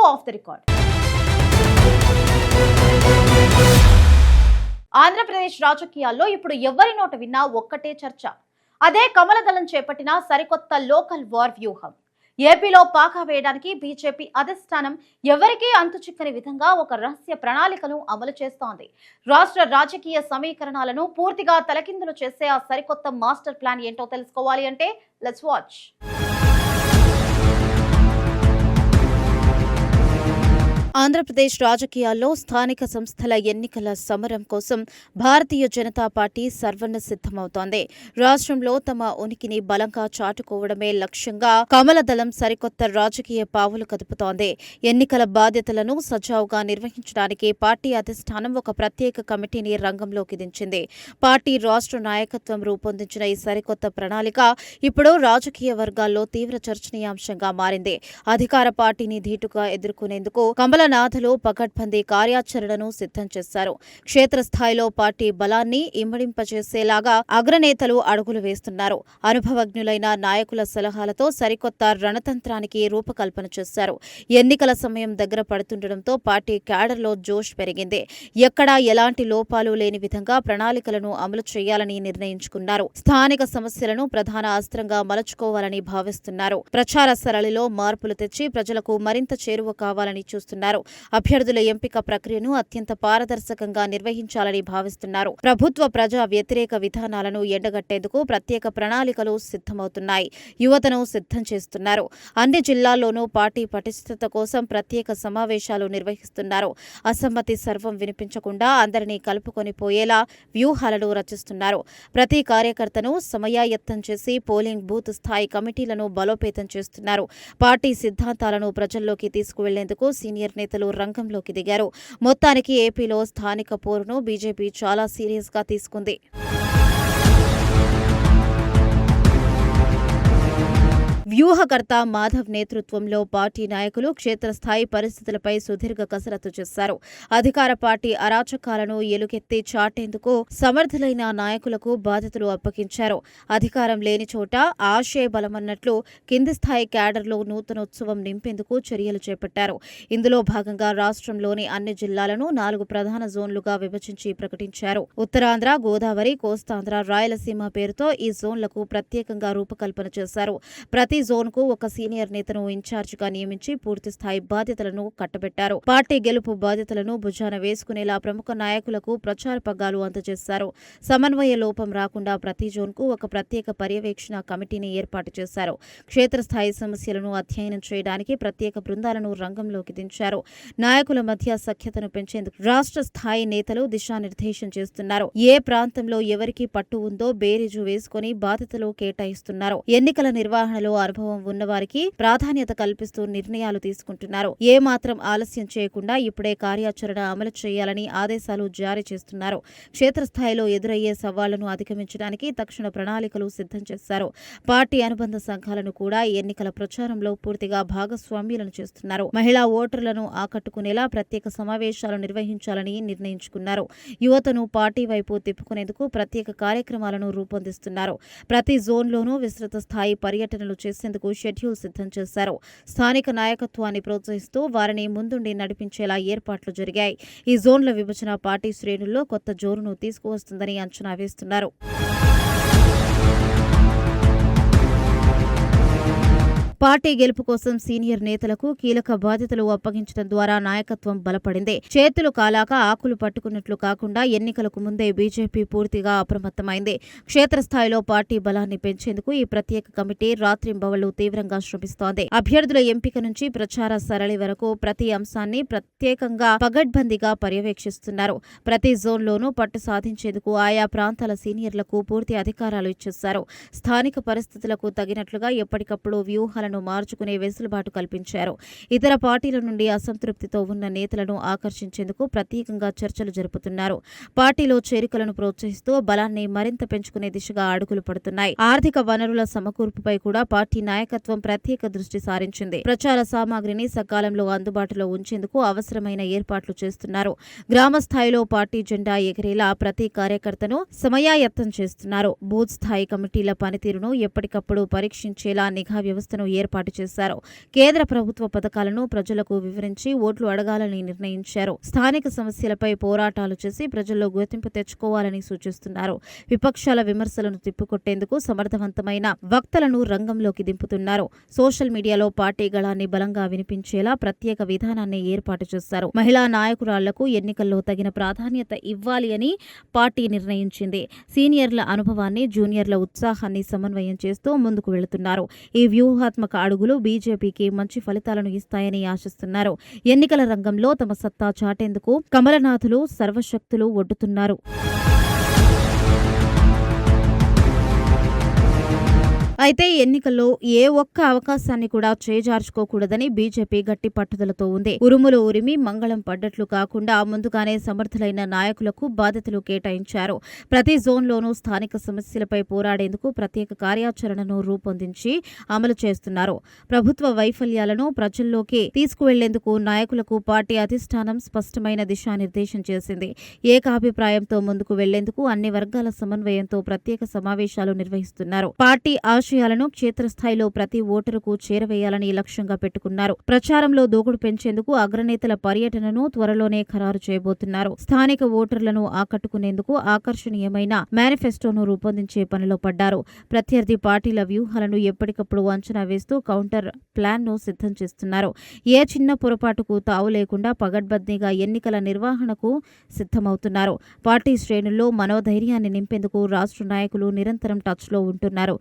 Of the record. Andhra Pradesh రాజకీయాల్లో ఇప్పుడు ఎవరి నోట విన్నా ఒక్కటే చర్చ. అదే కమలదళం చేపట్టిన సరికొత్త లోకల్ వార్ వ్యూహం. ఏపీలో పాకా వేయడానికి బీజేపీ అధిష్టానం ఎవరికీ అంతుచిక్కని విధంగా ఒక రహస్య ప్రణాళికను అమలు చేస్తోంది. రాష్ట్ర రాజకీయ సమీకరణాలను పూర్తిగా తలకిందులు చేసే ఆ సరికొత్త మాస్టర్ ప్లాన్ ఏంటో తెలుసుకోవాలి అంటే లెట్స్ వాచ్. ఆంధ్రప్రదేశ్ రాజకీయాల్లో స్థానిక సంస్థల ఎన్నికల సమరం కోసం భారతీయ జనతా పార్టీ సర్వన్న సిద్ధమవుతోంది. రాష్ట్రంలో తమ ఉనికిని బలంగా చాటుకోవడమే లక్ష్యంగా కమలదళం సరికొత్త రాజకీయ పావులు కదుపుతోంది. ఎన్నికల బాధ్యతలను సజావుగా నిర్వహించడానికి పార్టీ అధిష్టానం ఒక ప్రత్యేక కమిటీని రంగంలోకి దించింది. పార్టీ రాష్ట్ర నాయకత్వం రూపొందించిన ఈ సరికొత్త ప్రణాళిక ఇప్పుడు రాజకీయ వర్గాల్లో తీవ్ర చర్చనీయాంశంగా మారింది. అధికార పార్టీని ధీటుగా ఎదుర్కొనేందుకు కమలనాథులు పకడ్బందీ కార్యాచరణను సిద్ధం చేశారు. క్షేత్రస్థాయిలో పార్టీ బలాన్ని ఇమ్మడింపచేసేలాగా అగ్రనేతలు అడుగులు వేస్తున్నారు. అనుభవజ్ఞులైన నాయకుల సలహాలతో సరికొత్త రణతంత్రానికి రూపకల్పన చేశారు. ఎన్నికల సమయం దగ్గర పడుతుండటంతో పార్టీ క్యాడర్లో జోష్ పెరిగింది. ఎక్కడా ఎలాంటి లోపాలు లేని విధంగా ప్రణాళికలను అమలు చేయాలని నిర్ణయించుకున్నారు. స్థానిక సమస్యలను ప్రధాన అస్త్రంగా మలుచుకోవాలని భావిస్తున్నారు. ప్రచార సరళిలో మార్పులు తెచ్చి ప్రజలకు మరింత చేరువ కావాలని చూస్తున్నారు. అభ్యర్థుల ఎంపిక ప్రక్రియను అత్యంత పారదర్శకంగా నిర్వహించాలని భావిస్తున్నారు. ప్రభుత్వ ప్రజా వ్యతిరేక విధానాలను ఎండగట్టేందుకు ప్రత్యేక ప్రణాళికలు సిద్ధమవుతున్నాయి. యువతను సిద్ధం చేస్తున్నారు. అన్ని జిల్లాల్లోనూ పార్టీ పటిష్టత కోసం ప్రత్యేక సమావేశాలు నిర్వహిస్తున్నారు. అసమ్మతి సర్వం వినిపించకుండా అందరినీ కలుపుకొని పోయేలా వ్యూహాలను రచిస్తున్నారు. ప్రతి కార్యకర్తను సమయాయత్తం చేసి పోలింగ్ బూత్ స్థాయి కమిటీలను బలోపేతం చేస్తున్నారు. పార్టీ సిద్ధాంతాలను ప్రజల్లోకి తీసుకువెళ్లేందుకు సీనియర్ నేతలు రంగంలోకి దిగారు. మొత్తానికి ఏపీలో స్థానిక పోరును బీజేపీ చాలా సీరియస్గా తీసుకుంది. వ్యూహకర్త మాధవ్ నేతృత్వంలో పార్టీ నాయకులు క్షేత్రస్థాయి పరిస్థితులపై సుదీర్ఘ కసరత్తు చేశారు. అధికార పార్టీ అరాచకాలను ఎలుగెత్తి చాటేందుకు సమర్థులైన నాయకులకు బాధ్యతలు అప్పగించారు. అధికారం లేని చోట ఆశయ బలమన్నట్లు కింది స్థాయి క్యాడర్లో నూతనోత్సవం నింపేందుకు చర్యలు చేపట్టారు. ఇందులో భాగంగా రాష్ట్రంలోని అన్ని జిల్లాలను 4 ప్రధాన జోన్లుగా విభజించి ప్రకటించారు. ఉత్తరాంధ్ర, గోదావరి, కోస్తాంధ్ర, రాయలసీమ పేరుతో ఈ జోన్లకు ప్రత్యేకంగా రూపకల్పన చేశారు. ప్రతి జోన్కు ఒక సీనియర్ నేతను ఇన్ఛార్జిగా నియమించి పూర్తిస్థాయి బాధ్యతలను కట్టబెట్టారు. పార్టీ గెలుపు బాధ్యతలను భుజాన వేసుకునేలా ప్రముఖ నాయకులకు ప్రచార పగ్గాలు అందజేశారు. సమన్వయ లోపం రాకుండా ప్రతి జోన్కు ఒక ప్రత్యేక పర్యవేక్షణ కమిటీని ఏర్పాటు చేశారు. క్షేత్రస్థాయి సమస్యలను అధ్యయనం చేయడానికి ప్రత్యేక బృందాలను రంగంలోకి దించారు. నాయకుల మధ్య సఖ్యతను పెంచేందుకు రాష్ట్ర స్థాయి నేతలు దిశానిర్దేశం చేస్తున్నారు. ఏ ప్రాంతంలో ఎవరికి పట్టు ఉందో బేరీజు వేసుకుని బాధ్యతలు కేటాయిస్తున్నారు. ఎన్నికల నిర్వహణలో అనుభవం ఉన్నవారికి ప్రాధాన్యత కల్పిస్తూ నిర్ణయాలు తీసుకుంటున్నారు. ఏ మాత్రం ఆలస్యం చేయకుండా ఇప్పుడే కార్యాచరణ అమలు చేయాలని ఆదేశాలు జారీ చేస్తున్నారు. క్షేత్రస్థాయిలో ఎదురయ్యే సవాళ్లను అధిగమించడానికి తక్షణ ప్రణాళికలు సిద్ధం చేశారు. పార్టీ అనుబంధ సంఘాలను కూడా ఎన్నికల ప్రచారంలో పూర్తిగా భాగస్వామ్యులను చేస్తున్నారు. మహిళా ఓటర్లను ఆకట్టుకునేలా ప్రత్యేక సమావేశాలు నిర్వహించాలని నిర్ణయించుకున్నారు. యువతను పార్టీ వైపు తిప్పుకునేందుకు ప్రత్యేక కార్యక్రమాలను రూపొందిస్తున్నారు. ప్రతి జోన్లోనూ విస్తృత స్థాయి పర్యటనలు చేసేందుకు షెడ్యూల్ సిద్ధం చేశారు. స్థానిక నాయకత్వాన్ని ప్రోత్సహిస్తూ వారిని ముందుండి నడిపించేలా ఏర్పాట్లు జరిగాయి. ఈ జోన్ల విభజన పార్టీ శ్రేణుల్లో కొత్త జోరును తీసుకువస్తుందని అంచనా వేస్తున్నారు. పార్టీ గెలుపు కోసం సీనియర్ నేతలకు కీలక బాధ్యతలు అప్పగించడం ద్వారా నాయకత్వం బలపడింది. చేతులు కాలాక ఆకులు పట్టుకున్నట్లు కాకుండా ఎన్నికలకు ముందే బీజేపీ పూర్తిగా అప్రమత్తమైంది. క్షేత్రస్థాయిలో పార్టీ బలాన్ని పెంచేందుకు ఈ ప్రత్యేక కమిటీ రాత్రింబవళ్లు తీవ్రంగా శ్రమిస్తోంది. అభ్యర్థుల ఎంపిక నుంచి ప్రచార సరళి వరకు ప్రతి అంశాన్ని ప్రత్యేకంగా పగడ్బందీగా పర్యవేక్షిస్తున్నారు. ప్రతి జోన్లోనూ పట్టు సాధించేందుకు ఆయా ప్రాంతాల సీనియర్లకు పూర్తి అధికారాలు ఇచ్చేశారు. స్థానిక పరిస్థితులకు తగినట్లుగా ఎప్పటికప్పుడు వ్యూహాలను మార్చుకునే వెసులుబాటు కల్పించారు. ఇతర పార్టీల నుండి అసంతృప్తితో ఉన్న నేతలను ఆకర్షించేందుకు ప్రత్యేకంగా చర్చలు జరుపుతున్నారు. పార్టీలో చేరికలను ప్రోత్సహిస్తూ బలాన్ని మరింత పెంచుకునే దిశగా అడుగులు పడుతున్నాయి. ఆర్థిక వనరుల సమకూర్పుపై కూడా పార్టీ నాయకత్వం ప్రత్యేక దృష్టి సారించింది. ప్రచార సామాగ్రిని సకాలంలో అందుబాటులో ఉంచేందుకు అవసరమైన ఏర్పాట్లు చేస్తున్నారు. గ్రామ స్థాయిలో పార్టీ జెండా ఎగిరేలా ప్రతి కార్యకర్తను సమయాయత్తం చేస్తున్నారు. బూత్ స్థాయి కమిటీల పనితీరును ఎప్పటికప్పుడు పరీక్షించేలా నిఘా వ్యవస్థను ఏర్పాటు చేశారు. కేంద్ర ప్రభుత్వ పథకాలను ప్రజలకు వివరించి ఓట్లు అడగాలని నిర్ణయించారు. స్థానిక సమస్యలపై పోరాటాలు చేసి ప్రజల్లో గుర్తింపు తెచ్చుకోవాలని సూచిస్తున్నారు. విపక్షాల విమర్శలను తిప్పికొట్టేందుకు సమర్థవంతమైన వక్తలను రంగంలోకి దింపుతున్నారు. సోషల్ మీడియాలో పార్టీ గళాన్ని బలంగా వినిపించేలా ప్రత్యేక విధానాన్ని ఏర్పాటు చేశారు. మహిళా నాయకురాళ్లకు ఎన్నికల్లో తగిన ప్రాధాన్యత ఇవ్వాలి అని పార్టీ నిర్ణయించింది. సీనియర్ల అనుభవాన్ని, జూనియర్ల ఉత్సాహాన్ని సమన్వయం చేస్తూ ముందుకు వెళుతున్నారు. ఈ వ్యూహాత్మక అడుగులు బీజేపీకి మంచి ఫలితాలను ఇస్తాయని ఆశిస్తున్నారు. ఎన్నికల రంగంలో తమ సత్తా చాటేందుకు కమలనాథులు సర్వశక్తులు ఒడ్డుతున్నారు. అయితే ఎన్నికల్లో ఏ ఒక్క అవకాశాన్ని కూడా చేజార్చుకోకూడదని బీజేపీ గట్టి పట్టుదలతో ఉంది. ఉరుములు ఉరిమి మంగళం పడ్డట్లు కాకుండా ముందుగానే సమర్థులైన నాయకులకు బాధ్యతలు కేటాయించారు. ప్రతి జోన్లోనూ స్థానిక సమస్యలపై పోరాడేందుకు ప్రత్యేక కార్యాచరణను రూపొందించి అమలు చేస్తున్నారు. ప్రభుత్వ వైఫల్యాలను ప్రజల్లోకి తీసుకువెళ్లేందుకు నాయకులకు పార్టీ అధిష్టానం స్పష్టమైన దిశానిర్దేశం చేసింది. ఏకాభిప్రాయంతో ముందుకు వెళ్లేందుకు అన్ని వర్గాల సమన్వయంతో ప్రత్యేక సమావేశాలు నిర్వహిస్తున్నారు. పార్టీ ఆశయాలను క్షేత్రస్థాయిలో ప్రతి ఓటరుకు చేరవేయాలని లక్ష్యంగా పెట్టుకున్నారు. ప్రచారంలో దూకుడు పెంచేందుకు అగ్రనేతల పర్యటనను త్వరలోనే ఖరారు చేయబోతున్నారు. స్థానిక ఓటర్లను ఆకట్టుకునేందుకు ఆకర్షణీయమైన మేనిఫెస్టోను రూపొందించే పనిలో పడ్డారు. ప్రత్యర్థి పార్టీల వ్యూహాలను ఎప్పటికప్పుడు అంచనా వేస్తూ కౌంటర్ ప్లాన్ను సిద్ధం చేస్తున్నారు. ఏ చిన్న పొరపాటుకు తావు లేకుండా పగడ్బందీగా ఎన్నికల నిర్వహణకు సిద్ధమవుతున్నారు. పార్టీ శ్రేణుల్లో మనోధైర్యాన్ని నింపేందుకు రాష్ట్ర నాయకులు నిరంతరం టచ్లో ఉంటున్నారు.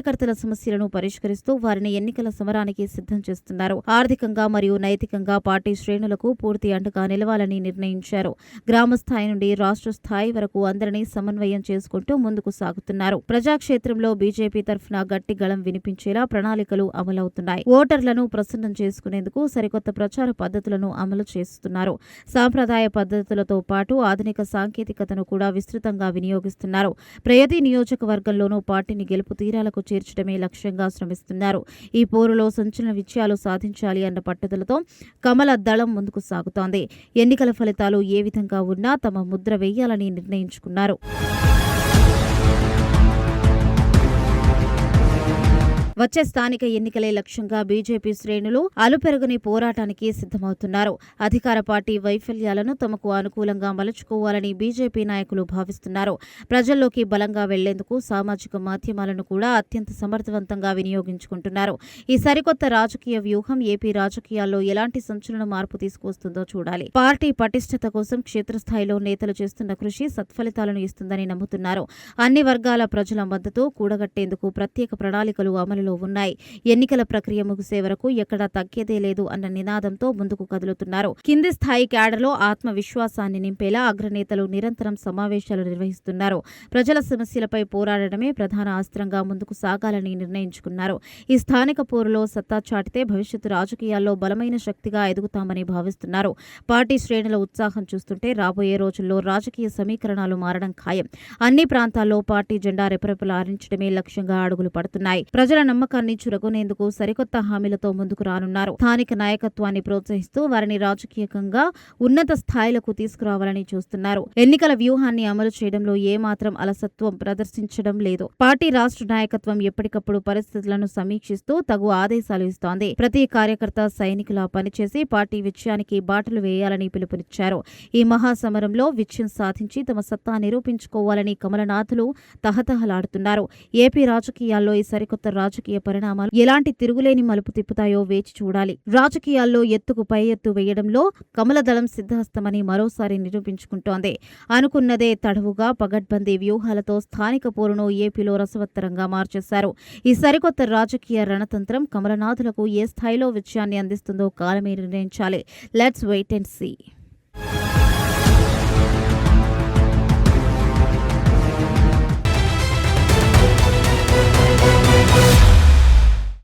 కార్యకర్తల సమస్యలను పరిష్కరిస్తూ వారిని ఎన్నికల సమరానికి సిద్ధం చేస్తున్నారు. ఆర్థికంగా మరియు నైతికంగా పార్టీ శ్రేణులకు పూర్తి అండగా నిలవాలని నిర్ణయించారు. గ్రామ స్థాయి నుండి రాష్ట్ర స్థాయి వరకు అందరినీ సమన్వయం చేసుకుంటూ ముందుకు సాగుతున్నారు. ప్రజాక్షేత్రంలో బీజేపీ తరఫున గట్టి గళం వినిపించేలా ప్రణాళికలు అమలవుతున్నాయి. ఓటర్లను ప్రసన్నం చేసుకునేందుకు సరికొత్త ప్రచార పద్ధతులను అమలు చేస్తున్నారు. సాంప్రదాయ పద్ధతులతో పాటు ఆధునిక సాంకేతికతను కూడా విస్తృతంగా వినియోగిస్తున్నారు. ప్రతి నియోజకవర్గంలోనూ పార్టీని గెలుపు తీరాలకు చేర్చడమే లక్ష్యంగా శ్రమిస్తున్నారు. ఈ పోరులో సంచలన విజయాలు సాధించాలి అన్న పట్టుదలతో కమల దళం ముందుకు సాగుతోంది. ఎన్నికల ఫలితాలు ఏ విధంగా ఉన్నా తమ ముద్ర వేయాలని నిర్ణయించుకున్నారు. వచ్చే స్థానిక ఎన్నికలే లక్ష్యంగా బీజేపీ శ్రేణులు అలుపెరగని పోరాటానికి సిద్ధమవుతున్నారు. అధికార పార్టీ వైఫల్యాలను తమకు అనుకూలంగా మలుచుకోవాలని బీజేపీ నాయకులు భావిస్తున్నారు. ప్రజల్లోకి బలంగా వెళ్లేందుకు సామాజిక మాధ్యమాలను కూడా అత్యంత సమర్థవంతంగా వినియోగించుకుంటున్నారు. ఈ సరికొత్త రాజకీయ వ్యూహం ఏపీ రాజకీయాల్లో ఎలాంటి సంచలన మార్పు తీసుకువస్తుందో చూడాలి. పార్టీ పటిష్టత కోసం క్షేత్రస్థాయిలో నేతలు చేస్తున్న కృషి సత్ఫలితాలను ఇస్తుందని నమ్ముతున్నారు. అన్ని వర్గాల ప్రజల మద్దతు కూడగట్టేందుకు ప్రత్యేక ప్రణాళికలు అమలులో ఉన్నాయి. ఎన్నికల ప్రక్రియ ముగిసే వరకు ఎక్కడా తగ్గేదే లేదు అన్న నినాదంతో ముందుకు కదులుతున్నారు. కింది స్థాయి క్యాడర్లో ఆత్మవిశ్వాసాన్ని నింపేలా అగ్రనేతలు నిరంతరం సమావేశాలు నిర్వహిస్తున్నారు. ప్రజల సమస్యలపై పోరాడడమే ప్రధాన అస్త్రంగా ముందుకు సాగాలని నిర్ణయించుకున్నారు. ఈ స్థానిక పోరులో సత్తా చాటితే భవిష్యత్తు రాజకీయాల్లో బలమైన శక్తిగా ఎదుగుతామని భావిస్తున్నారు. పార్టీ శ్రేణుల ఉత్సాహం చూస్తుంటే రాబోయే రోజుల్లో రాజకీయ సమీకరణాలు మారడం ఖాయం. అన్ని ప్రాంతాల్లో పార్టీ జెండా రెపరెపలాడించడమే లక్ష్యంగా అడుగులు పడుతున్నాయి. ప్రజల నమ్మకాన్ని చురగొనేందుకు సరికొత్త హామీలతో ముందుకు రానున్నారు. స్థానిక నాయకత్వాన్ని ప్రోత్సహిస్తూ వారిని రాజకీయంగా ఉన్నత స్థాయిలకు తీసుకురావాలని చూస్తున్నారు. ఎన్నికల వ్యూహాన్ని అమలు చేయడంలో ఏమాత్రం అలసత్వం ప్రదర్శించడం లేదు. పార్టీ రాష్ట్ర నాయకత్వం ఎప్పటికప్పుడు పరిస్థితులను సమీక్షిస్తూ తగు ఆదేశాలు ఇస్తోంది. ప్రతి కార్యకర్త సైనికులా పనిచేసి పార్టీ విజయానికి బాటలు వేయాలని పిలుపునిచ్చారు. ఈ మహాసమరంలో విజయం సాధించి తమ సత్తా నిరూపించుకోవాలని కమలనాథులు తహతహలాడుతున్నారు. ఏపీ రాజకీయాల్లో ఈ సరికొత్త రాజకీయ పరిణామాలు ఎలాంటి తిరుగులేని మలుపు తిప్పుతాయో వేచి చూడాలి. రాజకీయాల్లో ఎత్తుకు పై ఎత్తు వేయడంలో కమలదళం సిద్ధహస్తమని మరోసారి నిరూపించుకుంటోంది. అనుకున్నదే తడవుగా పగడ్బందీ వ్యూహాలతో స్థానిక పోరును ఏపీలో రసవత్తరంగా మార్చేశారు. ఈ సరికొత్త రాజకీయ రణతంత్రం కమలనాథులకు ఏ స్థాయిలో విజయాన్ని అందిస్తుందో కాలమే నిర్ణయించాలి. Let's wait and see.